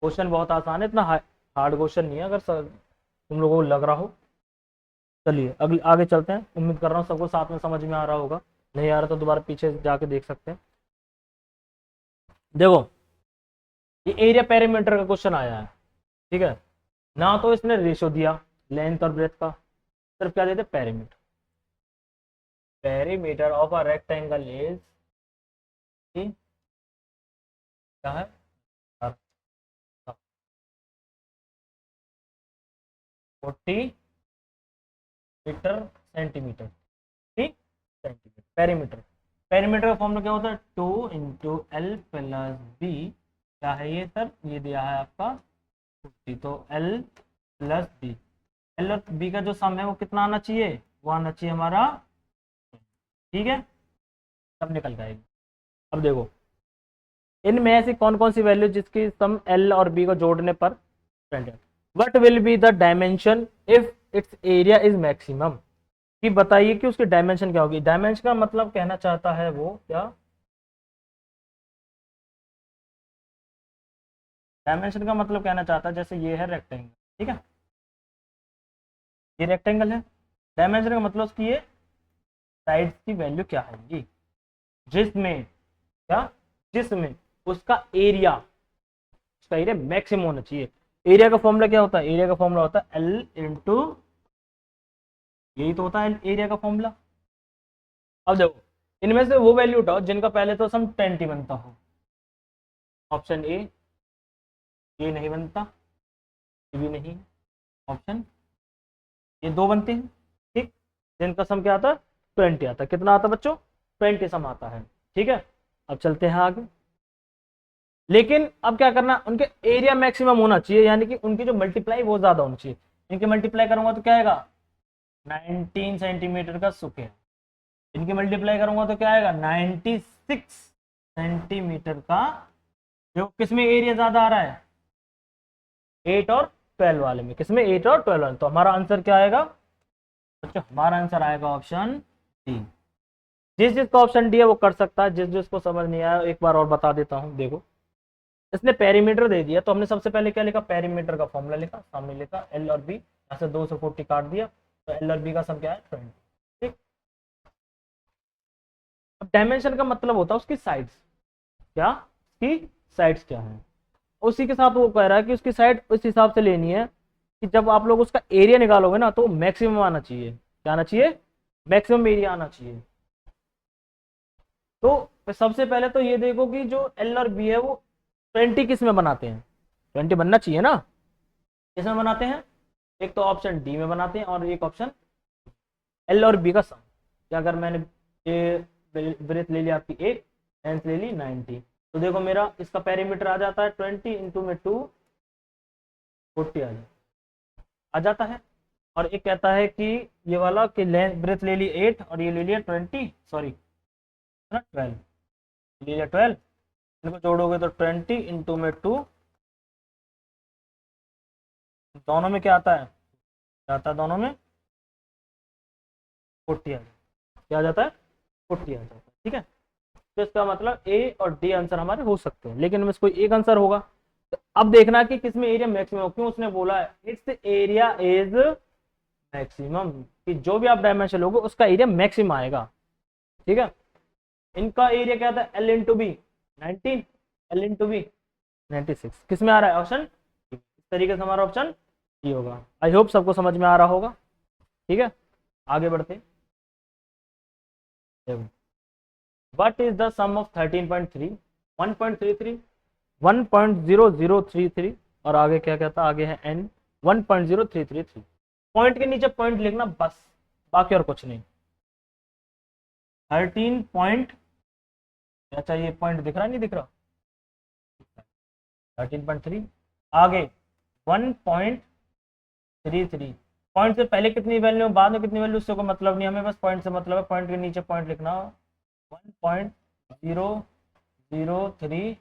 क्वेश्चन बहुत आसान है, इतना हार्ड क्वेश्चन नहीं है अगर तुम लोगों को लग रहा हो। चलिए अगले आगे चलते हैं, उम्मीद कर रहा हूँ सबको साथ में समझ में आ रहा होगा, नहीं आ रहा तो दोबारा पीछे जाके देख सकते हैं। देखो ये एरिया पेरीमीटर का क्वेश्चन आया है, ठीक है। ना तो इसने रेशो दिया लेंथ और ब्रेथ का, सिर्फ क्या देते perimeter. Perimeter of a rectangle is क्या है 40 मीटर सेंटीमीटर, ठीक सेंटीमीटर पेरीमीटर। पेरीमीटर का फॉर्मूला क्या होता है 2 इंटू एल प्लस बी, क्या है ये सर, ये दिया है आपका 50, तो एल प्लस बी, एल और बी का जो सम है वो कितना आना चाहिए, वो आना चाहिए हमारा, ठीक है, सब निकल जाएगी। अब देखो इनमें ऐसी कौन कौन सी वैल्यू जिसकी सम एल और बी को जोड़ने पर what will be the dimension if it's area is maximum, कि बताइए कि उसकी डायमेंशन क्या होगी। डायमेंशन का मतलब कहना चाहता है वो क्या, डायमेंशन का मतलब कहना चाहता है जैसे ये है रेक्टेंगल, ठीक है, ये रेक्टेंगल है, डायमेंशन का मतलब उसकी ये साइड्स की वैल्यू क्या है, जिसमें क्या, जिसमें उसका एरिया मैक्सिमम होना चाहिए। एरिया का फॉर्मूला क्या होता है, एरिया का फॉर्मूला होता है एल इंटू, यही तो होता है एरिया का फॉर्मूला। अब देखो इनमें से वो वैल्यू उठाओ जिनका पहले तो सम 20 बनता हो, ऑप्शन ए, ये नहीं बनता, ये भी नहीं, ऑप्शन ये दो बनते हैं, ठीक, जिनका सम क्या आता है 20 आता है, कितना आता है बच्चों 20 सम आता है, ठीक है। अब चलते हैं आगे, लेकिन अब क्या करना, उनके एरिया मैक्सिमम होना चाहिए, यानी कि उनकी जो मल्टीप्लाई वो ज्यादा होनी चाहिए। इनके मल्टीप्लाई करूंगा तो क्या आएगा 19 सेंटीमीटर का स्क्वायर, इनकी मल्टीप्लाई करूंगा तो क्या आएगा 96 सेंटीमीटर का, जो किसमें एरिया ज्यादा आ रहा है 8 और 12 वाले में, किसमें 8 और 12 वाले, तो हमारा आंसर क्या आएगा बच्चों, हमारा आंसर आएगा ऑप्शन डी। जिस जिसका ऑप्शन डी है वो कर सकता है, जिस जिसको समझ नहीं आया एक बार और बता देता हूँ। देखो इसने पेरीमीटर दे दिया तो हमने सबसे पहले क्या लिखा, पेरीमीटर का फॉर्मूला लिखा, सामने लिखा एल और बी, यहाँ से 2 से 40 काट दिया, तो एल और बी का सम क्या है 20, ठीक। अब डायमेंशन का मतलब होता है उसकी साइड्स, क्या उसकी साइड्स क्या है, उसी के साथ वो कह रहा है कि उसकी साइड उस हिसाब से लेनी है कि जब आप लोग उसका एरिया निकालोगे ना तो मैक्सिमम आना चाहिए, क्या आना चाहिए, मैक्सिमम एरिया आना चाहिए। तो सबसे पहले तो ये देखो कि जो एल और बी है वो 20 किस में बनाते हैं, 20 बनना चाहिए ना, किस में बनाते हैं, एक तो ऑप्शन डी में बनाते हैं और एक ऑप्शन एल और बी का सम, क्या अगर मैंने ये ब्रेथ ले लिया आपकी 8, लेंथ ले ली 90, तो देखो मेरा इसका पेरीमीटर आ जाता है 20 इंटू में 2 40 आ जाता है। और एक कहता है कि ये वाला कि ब्रेथ ले ली 8 और ये ले लिया 20, सॉरी 12 ले लिया 12, इनको जोड़ोगे तो 20 इंटू में 2, दोनों में क्या आता है, क्या आता है दोनों में 40 आ जाता है, क्या आ जाता है 40 आ जाता है, ठीक है। तो इसका मतलब ए और डी आंसर हमारे हो सकते हैं, लेकिन इनमें से कोई एक आंसर होगा। तो अब देखना कि किसमें एरिया मैक्सिमम, क्यों उसने बोला है इट्स एरिया इज मैक्सिमम, कि जो भी आप डायमेंशन लोगे उसका एरिया मैक्सिमम आएगा। ठीक है, इनका एरिया क्या था, L into B 19, L into B 96। किस में आ रहा है ऑप्शन, इस तरीके से हमारा ऑप्शन ये होगा। आई होप सबको समझ में आ रहा होगा। ठीक है, आगे बढ़ते। What is the sum of 13.3, 1.33, 1.0033 और आगे क्या कहता, आगे है n 1.0333। पॉइंट के नीचे पॉइंट लिखना बस, बाकी और कुछ नहीं। 13 पॉइंट, अच्छा ये पॉइंट दिख रहा नहीं दिख रहा, 13.3, आगे 1.33। पॉइंट से पहले कितनी वैल्यू बाद में कितनी वैल्यू उससे कोई मतलब नहीं, हमें बस पॉइंट से मतलब है। पॉइंट के नीचे पॉइंट लिखना 1.003।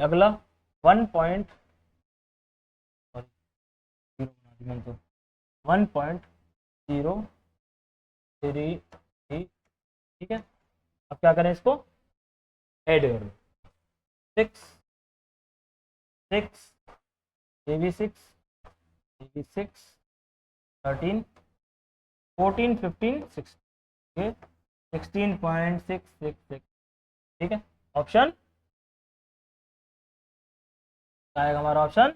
अगला 1.033। ठीक है, अब क्या करें, इसको ऐड करो। 6 6 ये भी 6, ये भी 6, 13 14 15 16, 16.666। ठीक है, ऑप्शन आएगा हमारा ऑप्शन।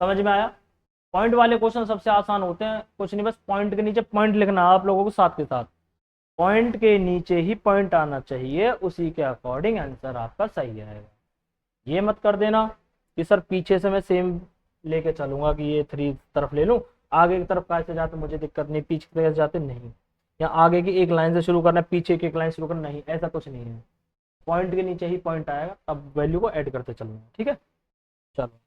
समझ में आया। पॉइंट वाले क्वेश्चन सबसे आसान होते हैं, कुछ नहीं बस पॉइंट के नीचे पॉइंट लिखना आप लोगों को साथ के साथ, पॉइंट के नीचे ही पॉइंट आना चाहिए, उसी के अकॉर्डिंग आंसर आपका सही आएगा। ये मत कर देना कि सर पीछे से मैं सेम लेके चलूंगा कि ये 3 तरफ ले लूं, आगे की तरफ कैसे जाते मुझे दिक्कत नहीं, पीछे की तरफ जाते नहीं, या आगे की एक लाइन से शुरू करना है पीछे की एक लाइन शुरू करना, नहीं ऐसा कुछ नहीं है। पॉइंट के नीचे ही पॉइंट आएगा, अब वैल्यू को ऐड करते चलना। ठीक है, चलो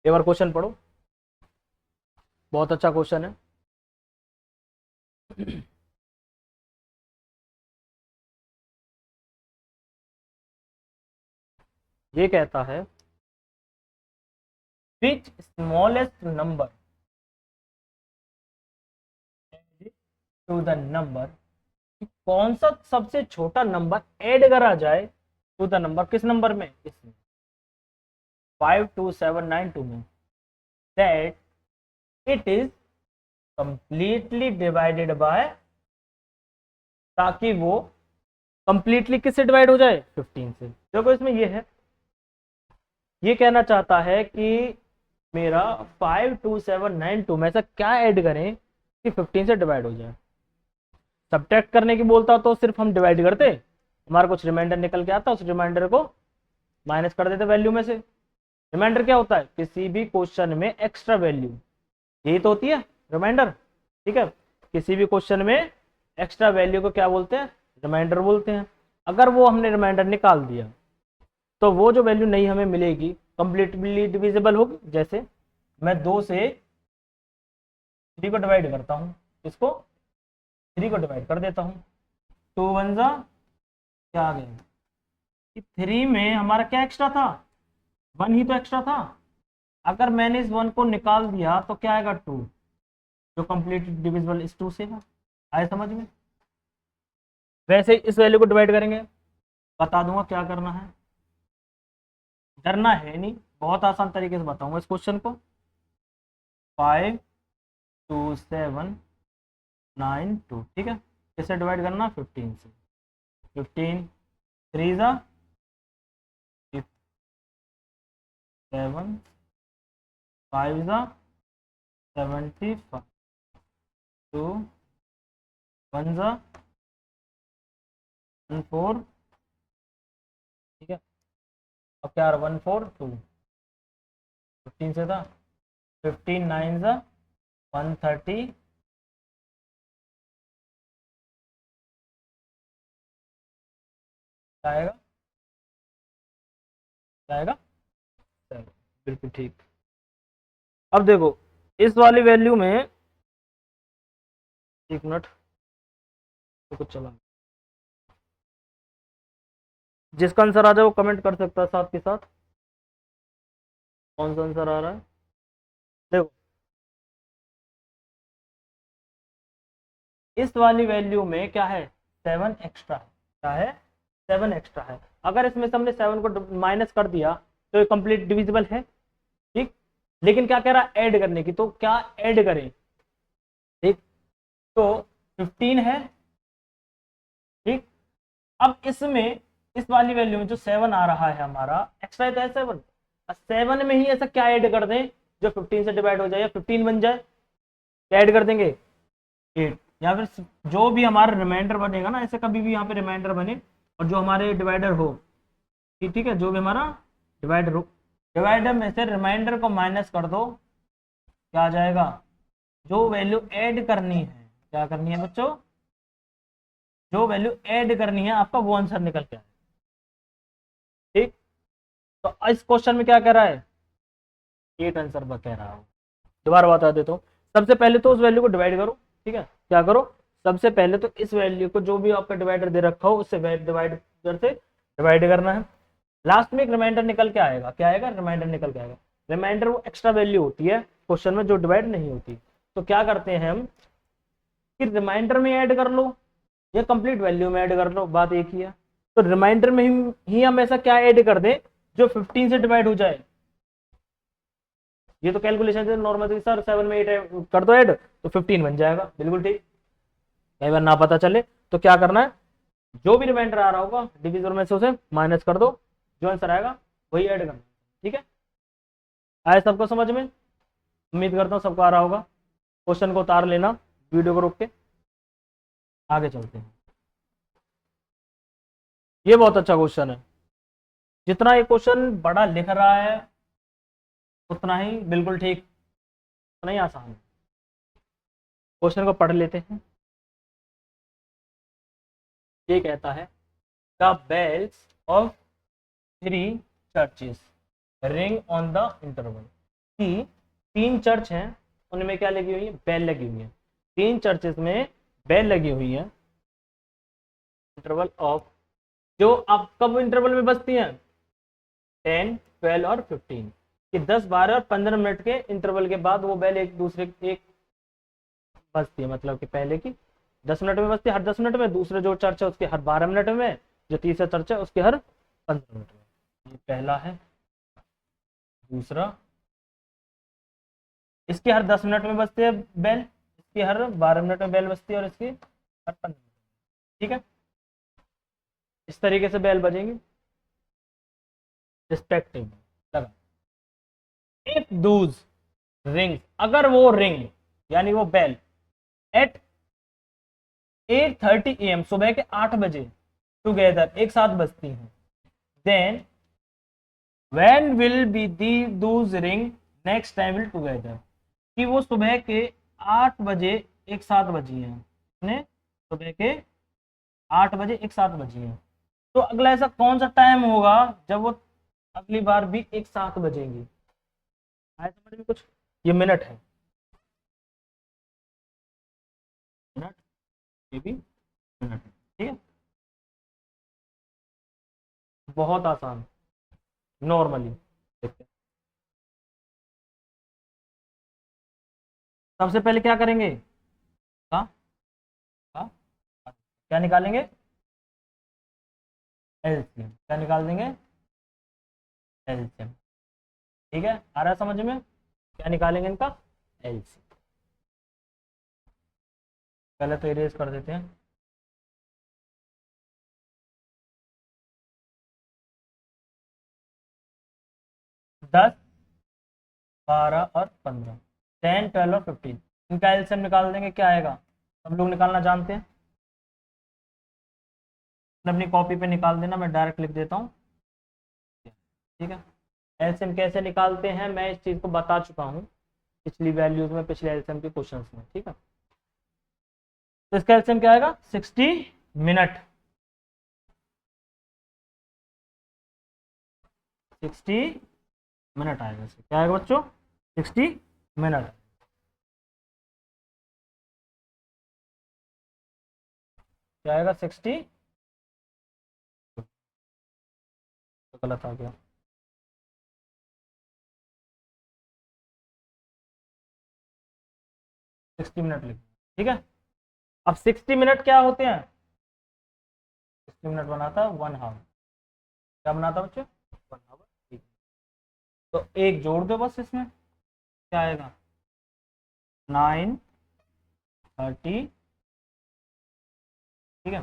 एक बार क्वेश्चन पढ़ो, बहुत अच्छा क्वेश्चन है। ये कहता है which smallest number to the number, कौन सा सबसे छोटा नंबर ऐड करा जाए टू द नंबर, किस नंबर में, इसमें 52792 में, that it is completely divided by, ताकि वो कंप्लीटली किससे डिवाइड हो जाए, 15 से। देखो इसमें ये है, ये कहना चाहता है कि मेरा 52792 में ऐसा क्या ऐड करें कि 15 से डिवाइड हो जाए। सब्ट्रैक्ट करने की बोलता तो सिर्फ हम डिवाइड करते, हमारा कुछ रिमाइंडर निकल के आता, उस रिमाइंडर को माइनस कर देते वैल्यू में से। रिमाइंडर क्या होता है, किसी भी क्वेश्चन में एक्स्ट्रा वैल्यू, यही तो होती है रिमाइंडर। ठीक है, किसी भी क्वेश्चन में एक्स्ट्रा वैल्यू को क्या बोलते हैं, रिमाइंडर बोलते हैं। अगर वो हमने रिमाइंडर निकाल दिया तो वो जो वैल्यू नहीं हमें मिलेगी कंप्लीटली डिविजिबल होगी। जैसे मैं 2 से 3 को डिवाइड करता हूँ, इसको 3 को डिवाइड कर देता हूँ, 2 1 जा क्या आ गया, 3 में हमारा क्या एक्स्ट्रा था, 1 ही तो एक्स्ट्रा था। अगर मैंने इस 1 को निकाल दिया तो क्या आएगा, 2, जो कंप्लीट डिविजिबल इस 2 से है। आए समझ में। वैसे इस वैल्यू को डिवाइड करेंगे, बता दूंगा क्या करना है, डरना है नहीं, बहुत आसान तरीके से बताऊंगा इस क्वेश्चन को। 52792, ठीक है, किससे डिवाइड करना, 15 से। 15 3 जा 7, 5 जा 75, 2 1 जा 14, ठीक है, अब क्या 142, 15 से था, 15 9 जा 130, आएगा आएगा, बिल्कुल ठीक। अब देखो इस वाली वैल्यू में, एक मिनट तो कुछ चला, जिसका आंसर आ जाए वो कमेंट कर सकता है साथ के साथ, कौन सा आंसर आ रहा है। देखो इस वाली वैल्यू में क्या है, 7 एक्स्ट्रा है, क्या है, 7 एक्स्ट्रा है। अगर इसमें से हमने 7 को माइनस कर दिया तो ये कंप्लीट डिविजिबल है, ठीक। लेकिन क्या कह रहा है, ऐड करने की, तो क्या ऐड करें, ठीक। तो 15 है, ठीक। अब इसमें इस वाली वैल्यू में जो 7 आ रहा है हमारा, एक्स्ट्रा है तो है 7, 7 में ही ऐसा क्या ऐड कर दें जो 15 से डिवाइड हो जाए या 15 बन जाए, क्या ऐड कर देंगे, 8, या फिर जो भी हमारा रिमाइंडर बनेगा ना, ऐसे कभी भी यहाँ पे रिमाइंडर बने और जो हमारे डिवाइडर हो, ठीक है, जो भी हमारा डिवाइडर हो, डिवाइडर में से रिमाइंडर को माइनस कर दो, क्या आ जाएगा, जो वैल्यू ऐड करनी है, क्या करनी है बच्चों, जो वैल्यू ऐड करनी है आपका वो आंसर निकल के आए, ठीक। तो इस क्वेश्चन में क्या कह रहा है, 8 आंसर कह रहा हूँ। दोबारा बता देता हूँ, सबसे पहले तो उस वैल्यू को डिवाइड करो, ठीक है, क्या करो, सबसे पहले तो इस वैल्यू को जो भी आपका डिवाइडर दे रखा हो उससे डिवाइडर से डिवाइड करना है, लास्ट में एक रिमाइंडर निकल के आएगा, क्या आएगा, रिमाइंडर निकल के आएगा। रिमाइंडर वो एक्स्ट्रा वैल्यू होती है क्वेश्चन में जो डिवाइड नहीं होती, तो क्या करते हैं हम कि रिमाइंडर में ऐड कर लो या कंप्लीट वैल्यू में ऐड कर लो, बात एक ही है। तो रिमाइंडर में ही हम ऐसा क्या ऐड कर दें जो 15 से डिवाइड हो जाए, ये तो कैलकुलेशन से नॉर्मल, सर 7 में 8 कर दो ऐड तो 15 बन जाएगा, बिल्कुल ठीक। कई बार ना पता चले तो क्या करना है, जो भी रिमाइंडर आ रहा होगा डिविजन में से उसे माइनस कर दो, जो आंसर आएगा वही ऐड करना, ठीक है। आए सबको समझ में, उम्मीद करता हूँ सबको आ रहा होगा। क्वेश्चन को उतार लेना, वीडियो को रोक के आगे चलते हैं। ये बहुत अच्छा क्वेश्चन है, जितना ये क्वेश्चन बड़ा लिख रहा है उतना ही बिल्कुल ठीक, उतना ही आसान है। क्वेश्चन को पढ़ लेते हैं। ये कहता है the bells of 3 churches ring on the interval, कि 3 चर्च हैं उनमें क्या लगी हुई है, बेल लगी हुई है, 3 चर्चेस में बेल लगी हुई है, इंटरवल ऑफ, जो आप कब इंटरवल में बजती हैं, 10, 12 और 15, कि 10, 12 और 15 मिनट के इंटरवल के बाद वो बेल एक दूसरे एक बजती है, मतलब कि पहले की 10 मिनट में बजती है हर 10 मिनट में, दूसरे जो चर्च है उसके हर 12 मिनट में, जो तीसरा चर्च है उसके हर 15 मिनट में। ये पहला है। दूसरा, इसकी हर 10 मिनट में बजती है बेल, इसकी हर 12 मिनट में बेल बजती है और इसकी हर 15 मिनट, ठीक है। इस तरीके से बेल बजेंगी रिस्पेक्टिव, लगा। इफ दूज रिंग, अगर वो रिंग यानी वो बेल एट 8:30 AM, सुबह के 8 बजे टुगेदर एक साथ बजती हैं, then when will be the those ring next time will together, कि वो सुबह के 8 बजे एक साथ बजी हैं, ने सुबह के 8 बजे एक साथ बजी हैं, तो अगला ऐसा कौन सा टाइम होगा जब वो अगली बार भी एक साथ बजेंगी, आए समझ में कुछ, ये मिनट है, मिनट, ये भी मिनट है, ठीक है, बहुत आसान, नॉर्मली देखते हैं। सबसे पहले क्या करेंगे, हाँ हाँ, क्या निकालेंगे, एलसीएम, क्या निकाल देंगे, एलसीएम, ठीक है, आ रहा है समझ में, क्या निकालेंगे इनका, एलसीएम। पहले तो इरेज कर देते हैं, 10, 12 और 15, 10, 12 और 15, इनका एलसीएम निकाल देंगे, क्या आएगा, सब लोग निकालना जानते हैं, अपनी कॉपी पे निकाल देना, मैं डायरेक्ट लिख देता हूँ, ठीक है। एलसीएम कैसे निकालते हैं मैं इस चीज को बता चुका हूँ पिछली वैल्यूज में, पिछले एलसीएम के क्वेश्चंस में, ठीक है। तो इसका एलसीएम क्या आएगा, 60 मिनट, 60 मिनट आएगा, क्या आएगा बच्चों, 60 मिनट, क्या आएगा, 60, तो गलत आ गया, 60 मिनट लिख, ठीक है। अब 60 मिनट क्या होते हैं, 60 मिनट बनाता है 1 हावर, क्या बनाता है बच्चों, 1 हावर, ठीक है। तो एक जोड़ दो बस इसमें, क्या आएगा 9:30, ठीक है।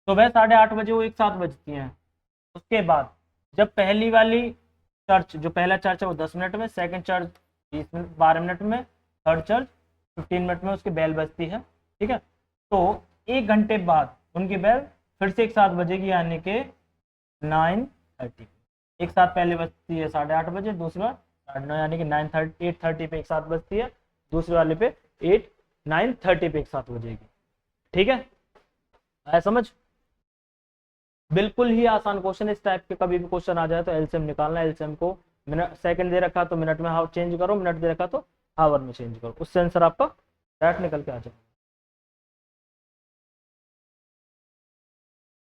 सुबह 8:30 बजे वो एक साथ बजती हैं। उसके बाद जब पहली वाली चर्च, जो पहला चर्च है वो 10 मिनट में, सेकंड चर्च 20 मिनट 12 मिनट में, थर्ड चर्च 15 मिनट में उसकी बेल बजती है, ठीक है। तो 1 घंटे बाद उनकी बेल फिर से एक साथ बजेगी, यानी कि 9:30। एक साथ पहले बजती है 8:30 बजे, दूसरा 9:30, यानी कि 8:30 पे एक साथ बजती है, दूसरे वाले पे 9:30 पे एक साथ बजेगी, ठीक है। आया समझ? बिल्कुल ही आसान क्वेश्चन। इस टाइप के कभी भी क्वेश्चन आ जाए तो एलसीएम निकालना। एलसीएम को मिनट सेकंड दे रखा तो मिनट में हाउ चेंज करो, मिनट दे रखा तो हावर में चेंज करो, उससे आंसर आपका डायरेक्ट निकल के आ जाए।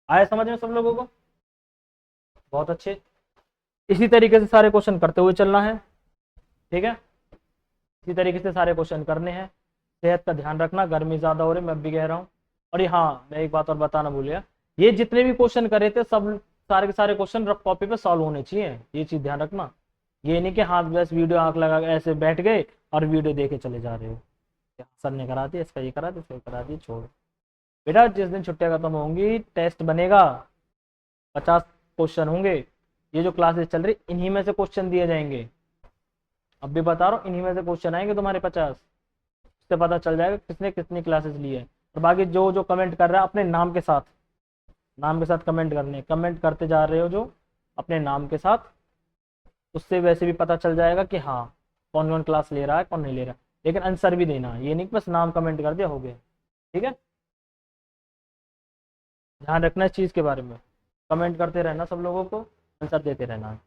आया समझ में सब लोगों को? बहुत अच्छे। इसी तरीके से सारे क्वेश्चन करते हुए चलना है, ठीक है। इसी तरीके से सारे क्वेश्चन करने हैं। सेहत का ध्यान रखना, गर्मी ज्यादा हो रही, मैं भी कह रहा हूँ। और ये हाँ, मैं एक बात और बताना भूल गया, ये जितने भी क्वेश्चन करे थे सब सारे के सारे क्वेश्चन रफ कॉपी पे सॉल्व होने चाहिए, ये चीज ध्यान रखना। ये नहीं कि हाथ बस वीडियो आंख लगा के ऐसे बैठ गए और वीडियो देखे चले जा रहे हो, सर ने करा दिया, इसका ये करा दिया, इसका ये करा दिया, छोड़। बेटा जिस दिन छुट्टियां खत्म होंगी टेस्ट बनेगा, 50 क्वेश्चन होंगे। ये जो क्लासेस चल रही इन्हीं में से क्वेश्चन दिए जाएंगे, अब भी बता रहा हूँ, इन्हीं में से क्वेश्चन आएंगे तुम्हारे 50। उससे पता चल जाएगा किसने कितनी क्लासेस ली है। और बाकी जो जो कमेंट कर रहा है अपने नाम के साथ, नाम के साथ कमेंट करने, कमेंट करते जा रहे हो जो अपने नाम के साथ, उससे वैसे भी पता चल जाएगा कि हाँ कौन कौन क्लास ले रहा है कौन नहीं ले रहा है। लेकिन आंसर भी देना, ये नहीं कि बस नाम कमेंट कर दिया हो गया, ठीक है। ध्यान रखना इस चीज़ के बारे में, कमेंट करते रहना सब लोगों को, आंसर देते रहना।